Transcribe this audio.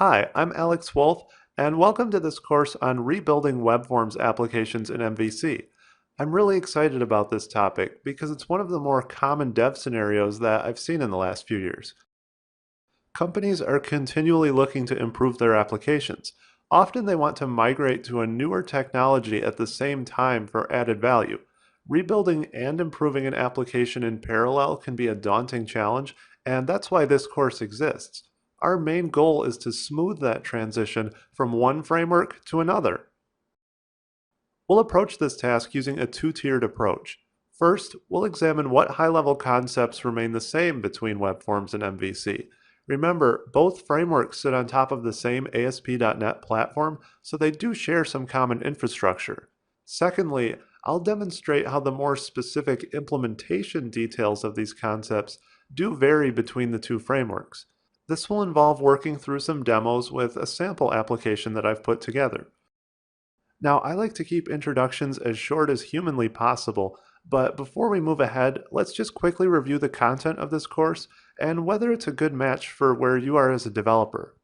Hi, I'm Alex Wolf, and welcome to this course on rebuilding web forms applications in MVC. I'm really excited about this topic because it's one of the more common dev scenarios that I've seen in the last few years. Companies are continually looking to improve their applications. Often they want to migrate to a newer technology at the same time for added value. Rebuilding and improving an application in parallel can be a daunting challenge, and that's why this course exists. Our main goal is to smooth that transition from one framework to another. We'll approach this task using a two-tiered approach. First, we'll examine what high-level concepts remain the same between Web Forms and MVC. Remember, both frameworks sit on top of the same ASP.NET platform, so they do share some common infrastructure. Secondly, I'll demonstrate how the more specific implementation details of these concepts do vary between the two frameworks. This will involve working through some demos with a sample application that I've put together. Now, I like to keep introductions as short as humanly possible, but before we move ahead, let's just quickly review the content of this course and whether it's a good match for where you are as a developer.